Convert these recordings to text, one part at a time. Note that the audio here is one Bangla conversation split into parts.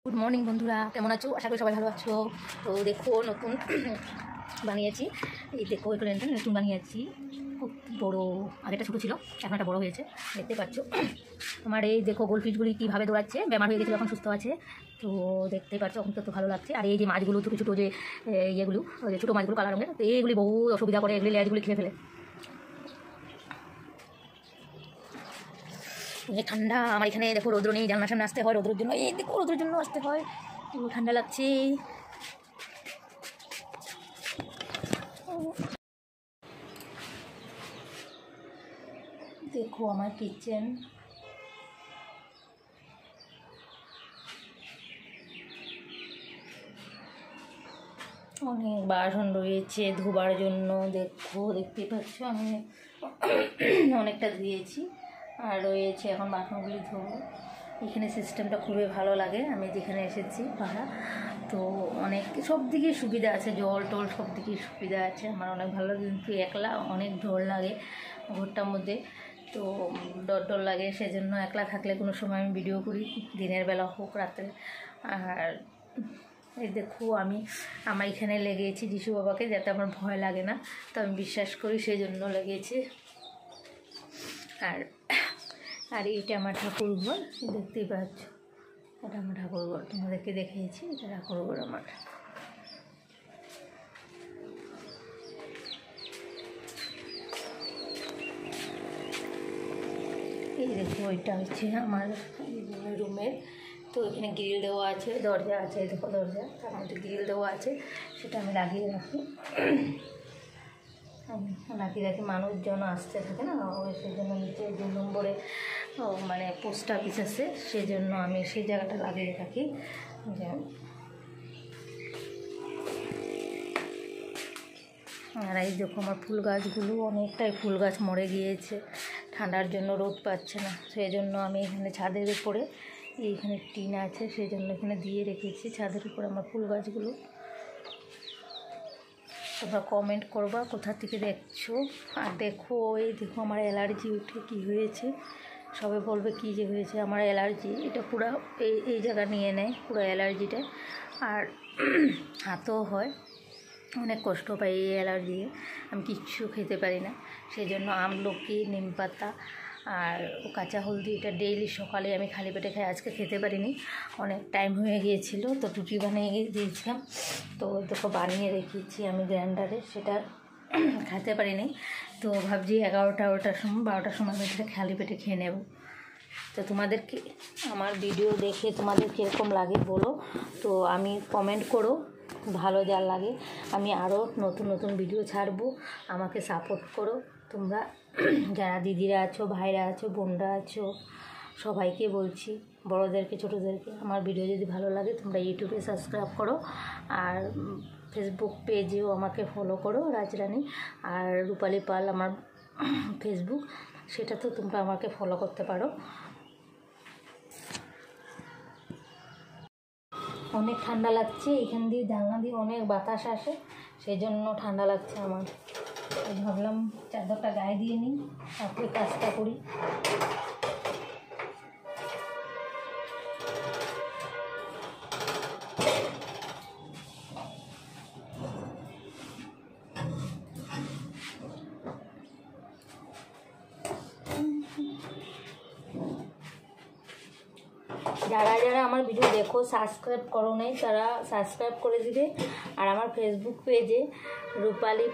গুড মর্নিং বন্ধুরা, কেমন আছো? আশা করি সবাই ভালো আছো। তো দেখো নতুন বানিয়েছি, এই দেখো একটু নতুন বানিয়েছি, খুব বড়ো। আগেটা ছোটো ছিল, এখন একটা বড়ো হয়েছে, দেখতে পাচ্ছ। আমার এই দেখো গোলফিশগুলি কীভাবে দৌড়াচ্ছে, বেমার হয়ে গেছিলো, এখন সুস্থ আছে। তো দেখতে পাচ্ছ, এখন তো ভালো লাগছে। আর এই যে মাছগুলো ছোটো ছোটো যে ইয়েগুলো, ওই যে ছোটো মাছগুলো কালা রঙের, তো এইগুলি বহু অসুবিধা করে, এগুলি লেজগুলি খেয়ে ফেলে। অনেক ঠান্ডা আমার এখানে, দেখো রৌদ্র নেই, জানলার সামনে আসতে হয় রৌদ্রের জন্য, এই দেখো রৌদ্রের জন্য আসতে হয়, ঠান্ডা লাগছে। দেখো আমার কিচেন, অনেক বাসন রয়েছে ধোবার জন্য। দেখো দেখতে পাচ্ছ, আমি অনেকটা ধুয়েছি আর রয়েছে এখন বাসনগুলি ধোবো। এখানে সিস্টেমটা খুবই ভালো লাগে, আমি যেখানে এসেছি ভাড়া, তো অনেক সব দিকেই সুবিধা আছে, জল টল সব দিকেই সুবিধা আছে, আমার অনেক ভালো লাগে। কিন্তু একলা অনেক ডর লাগে ঘরটার মধ্যে, তো ডর লাগে, সেজন্য একলা থাকলে কোনো সময় আমি ভিডিও করি, দিনের বেলা হোক রাত্রে। আর এই দেখো আমি আমার এখানে লেগেছি যিশু বাবাকে, যাতে আমার ভয় লাগে না, তো আমি বিশ্বাস করি সেই জন্য লেগেছি। আর আর এইটা আমার ঠাকুরঘর, দেখতেই পাচ্ছ, এটা আমার ঠাকুরঘর, তোমাদেরকে দেখিয়েছি, এটা ঠাকুরঘর আমার। এই দেখো এটা হচ্ছে আমার রুমের, তো এখানে গ্রিল দেওয়া আছে, দরজা আছে, দেখো দরজা, তার মধ্যে গ্রিল দেওয়া আছে, সেটা আমি লাগিয়ে রাখি। লাগিয়ে রাখি, মানুষজন আসতে থাকে না, ওই সেই জন্য নিচে 2 নম্বরে মানে পোস্ট অফিস আছে, সেই জন্য আমি সেই জায়গাটা লাগিয়ে রাখি। আর এই দেখো আমার ফুল গাছগুলো, অনেকটাই ফুল গাছ মরে গিয়েছে, ঠান্ডার জন্য রোদ পাচ্ছে না, সেই জন্য আমি এখানে ছাদের উপরে, এইখানে টিন আছে, সেই জন্য এখানে দিয়ে রেখেছি ছাদের উপরে আমার ফুল গাছগুলো। তোমরা কমেন্ট করবা কোথা থেকে দেখছো। আর দেখো এই দেখো আমার অ্যালার্জি উঠে কী হয়েছে, সবে বলবে কী যে হয়েছে। আমার অ্যালার্জি, এটা পুরো এই জায়গা নিয়ে নেয় পুরো অ্যালার্জিটা, আর হাতও হয়, অনেক কষ্ট পাই এই অ্যালার্জি, আমি কিচ্ছু খেতে পারি না। সেই জন্য আমলকি, নিম পাতা আর কাঁচা হলদি, এটা ডেইলি সকালে আমি খালি পেটে খাই। আজকে খেতে পারিনি, অনেক টাইম হয়ে গিয়েছিল, তো রুটি বানিয়ে দিয়েছিলাম, তো দেখো বানিয়ে রেখেছি আমি গ্রাইন্ডারে, সেটা খেতে পারিনি। তো ভাবছি 11টার সময় 12টার সময় আমি এটা খালি পেটে খেয়ে নেব। তো তোমাদেরকে আমার ভিডিও দেখে তোমাদের কীরকম লাগে বলো, তো আমি কমেন্ট করো, ভালো যা লাগে আমি আরও নতুন নতুন ভিডিও ছাড়বো, আমাকে সাপোর্ট করো তোমরা, যারা দিদিরা আছো, ভাইরা আছো, বোনরা আছো, সবাইকে বলছি, বড়োদেরকে ছোটোদেরকে, আমার ভিডিও যদি ভালো লাগে তোমরা ইউটিউবে সাবস্ক্রাইব করো, আর ফেসবুক পেজেও আমাকে ফলো করো, রাজরানী আর রূপালী পাল আমার ফেসবুক, সেটা তো তোমরা আমাকে ফলো করতে পারো। অনেক ঠান্ডা লাগছে, এখান দিয়ে জানলা দিয়ে অনেক বাতাস আসে, সেই জন্য ঠান্ডা লাগছে আমার। ভাবলাম চাদরটা গায়ে দিয়ে নিই, তারপরে কাজটা করি। যারা যারা আমার ভিডিও দেখো সাবস্ক্রাইব করো নাই, তারা সাবস্ক্রাইব করে দিবে, আর আমার ফেসবুক পেজে রূপালী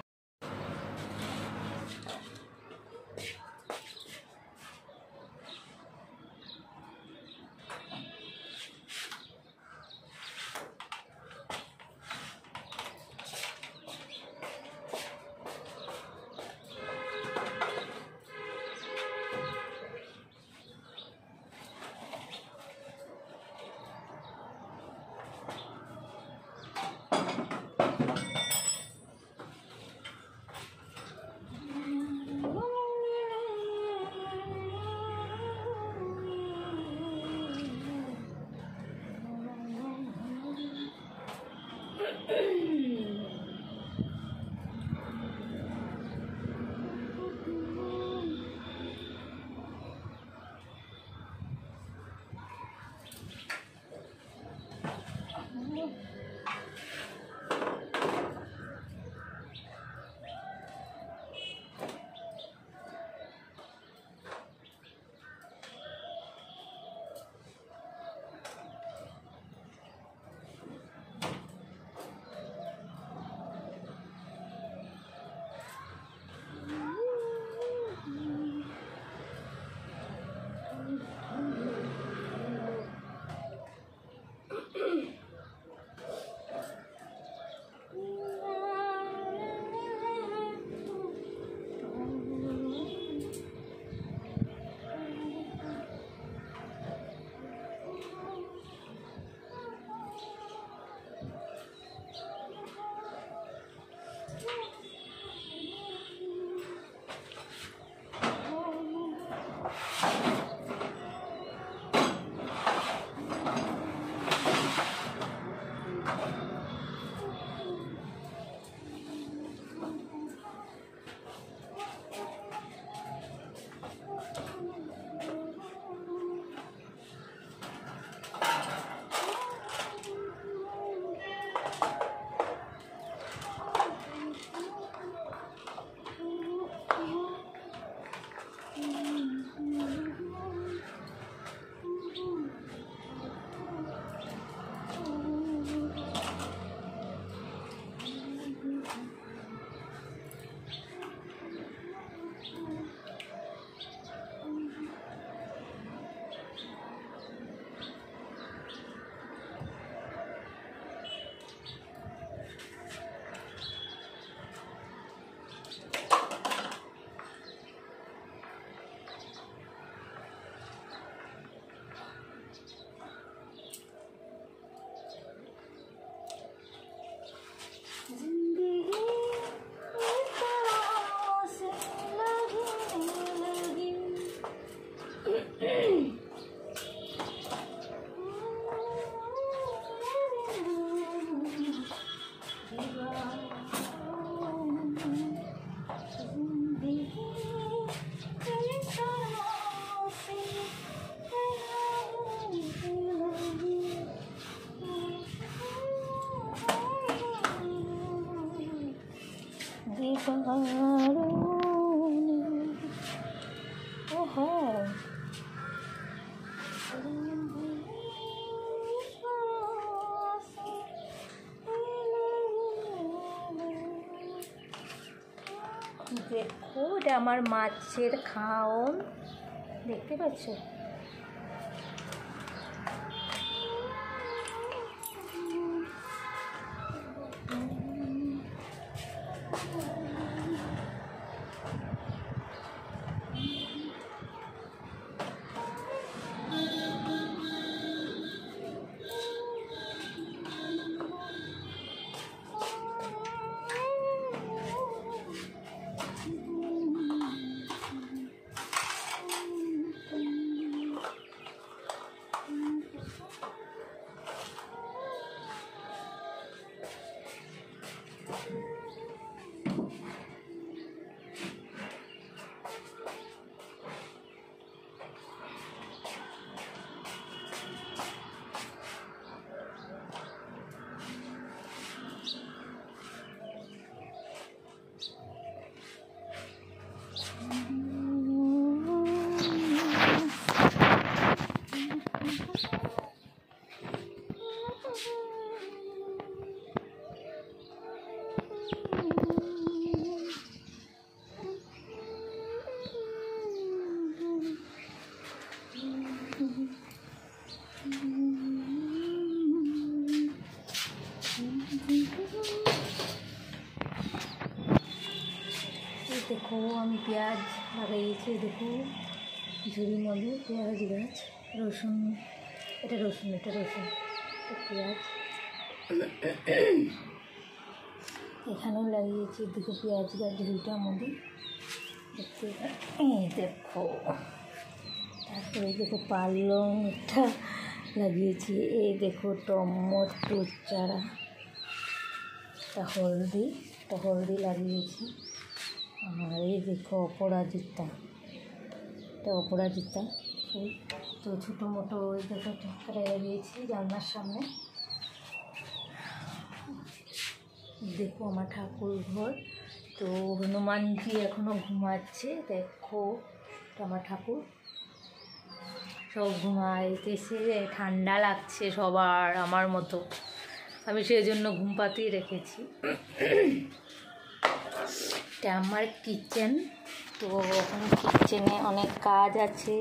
ও হ্যাঁ, দেখো এটা আমার মাছের খাওন, দেখতে পাচ্ছ? দেখো আমি পেঁয়াজ লাগাইছি, দেখো ঝুড়ির মধ্যে পেঁয়াজ গাছ, রসুন, এটা রসুন, এটা পেঁয়াজ এখানেও লাগিয়েছি, দেখো পেঁয়াজ গাছ ঝুড়িটার মধ্যে দেখতে। দেখো তারপরে দেখো পালং এটা লাগিয়েছি, এই দেখো টমেটো চারা, এটা হলদি লাগিয়েছি। আর এই দেখো অপরাজিতা, এটা অপরাজিতা ফুল। তো ছোটো মোটো ওই দেখো ঠাকুরে লাগিয়েছি জানলার সামনে। দেখো আমার ঠাকুর ঘর, তো হনুমানজি এখনও ঘুমাচ্ছে। দেখো আমার ঠাকুর সব ঘুমাইতেছে, ঠান্ডা লাগছে সবার আমার মতো, আমি সেই জন্য ঘুম পাতিয়ে রেখেছি। এটা আমার কিচেন, তো এখন কিচেনে অনেক কাজ আছে।